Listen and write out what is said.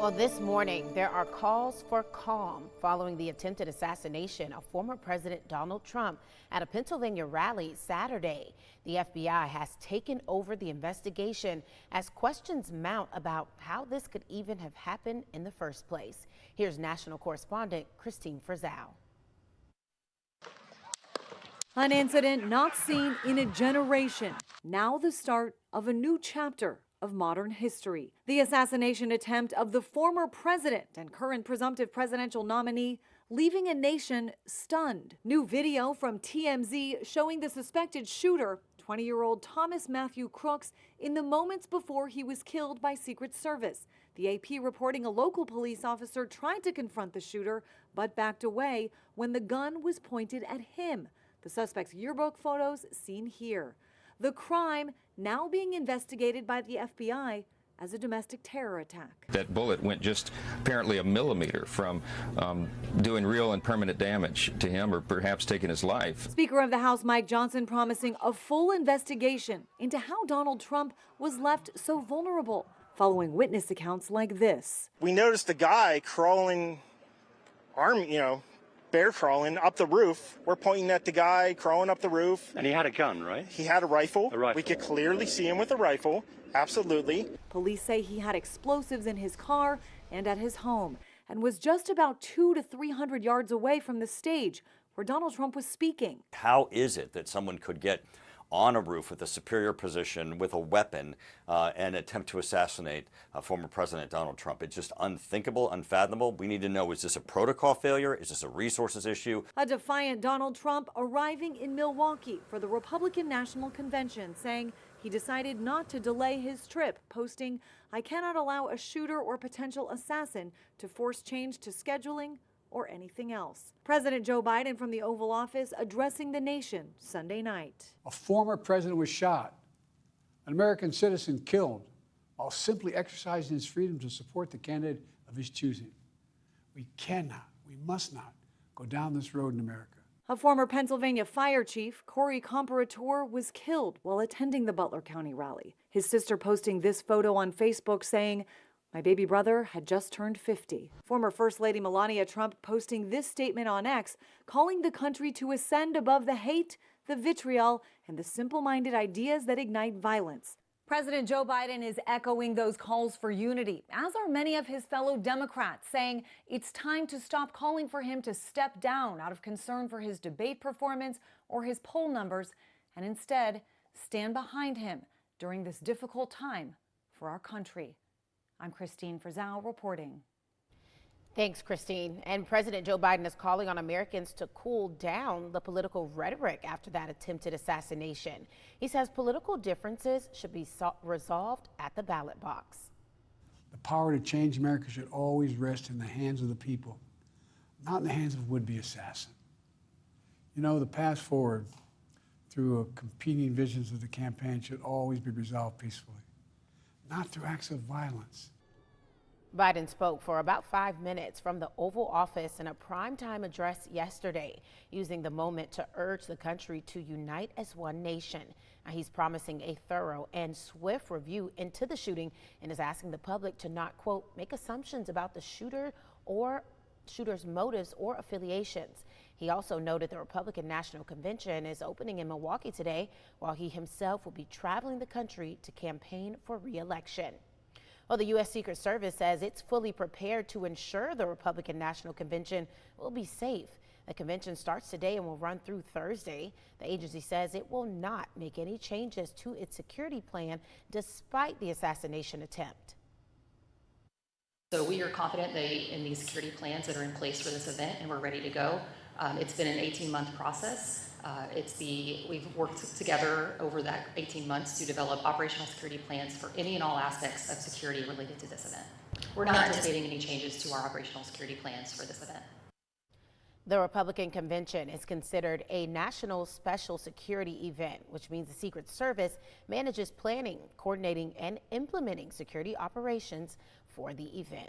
Well, this morning, there are calls for calm following the attempted assassination of former President Donald Trump at a Pennsylvania rally Saturday. The FBI has taken over the investigation as questions mount about how this could even have happened in the first place. Here's national correspondent Christine Frizzell. An incident not seen in a generation. Now the start of a new chapter of modern history. The assassination attempt of the former president and current presumptive presidential nominee, leaving a nation stunned. New video from TMZ showing the suspected shooter, 20-year-old Thomas Matthew Crooks, in the moments before he was killed by Secret Service. The AP reporting a local police officer tried to confront the shooter, but backed away when the gun was pointed at him. The suspect's yearbook photos seen here. The crime now being investigated by the FBI as a domestic terror attack. That bullet went just apparently a millimeter from doing real and permanent damage to him, or perhaps taking his life. Speaker of the House Mike Johnson promising a full investigation into how Donald Trump was left so vulnerable, following witness accounts like this. We noticed a guy crawling, bear crawling up the roof. We're pointing at the guy crawling up the roof. And he had a gun, right? He had a rifle. A rifle. We could clearly see him with a rifle. Absolutely. Police say he had explosives in his car and at his home and was just about 200 to 300 yards away from the stage where Donald Trump was speaking. How is it that someone could get on a roof with a superior position with a weapon and attempt to assassinate former President Donald Trump? It's just unthinkable, unfathomable. We need to know, is this a protocol failure? Is this a resources issue? A defiant Donald Trump arriving in Milwaukee for the Republican National Convention, saying he decided not to delay his trip, posting, "I cannot allow a shooter or potential assassin to force change to scheduling or anything else." President Joe Biden from the Oval Office addressing the nation Sunday night. A former president was shot, an American citizen killed, while simply exercising his freedom to support the candidate of his choosing. We must not go down this road in America. A former Pennsylvania fire chief, Corey Comparator, was killed while attending the Butler County rally. His sister posting this photo on Facebook saying, "My baby brother had just turned 50. Former First Lady Melania Trump posting this statement on X, calling the country to ascend above the hate, the vitriol, and the simple-minded ideas that ignite violence. President Joe Biden is echoing those calls for unity, as are many of his fellow Democrats, saying it's time to stop calling for him to step down out of concern for his debate performance or his poll numbers, and instead stand behind him during this difficult time for our country. I'm Christine Frizzell reporting. Thanks, Christine. And President Joe Biden is calling on Americans to cool down the political rhetoric after that attempted assassination. He says political differences should be resolved at the ballot box. The power to change America should always rest in the hands of the people, not in the hands of a would-be assassin. You know, the path forward through competing visions of the campaign should always be resolved peacefully, not through acts of violence. Biden spoke for about 5 minutes from the Oval Office in a primetime address yesterday, using the moment to urge the country to unite as one nation. Now, he's promising a thorough and swift review into the shooting and is asking the public to not, quote, make assumptions about the shooter or shooter's motives or affiliations. He also noted the Republican National Convention is opening in Milwaukee today, while he himself will be traveling the country to campaign for re-election. Well, the U.S. Secret Service says it's fully prepared to ensure the Republican National Convention will be safe. The convention starts today and will run through Thursday. The agency says it will not make any changes to its security plan despite the assassination attempt. So we are confident in these security plans that are in place for this event, and we're ready to go. It's been an 18-month process. We've worked together over that 18 months to develop operational security plans for any and all aspects of security related to this event. We're not anticipating any changes to our operational security plans for this event. The Republican convention is considered a national special security event, which means the Secret Service manages planning, coordinating, and implementing security operations for the event.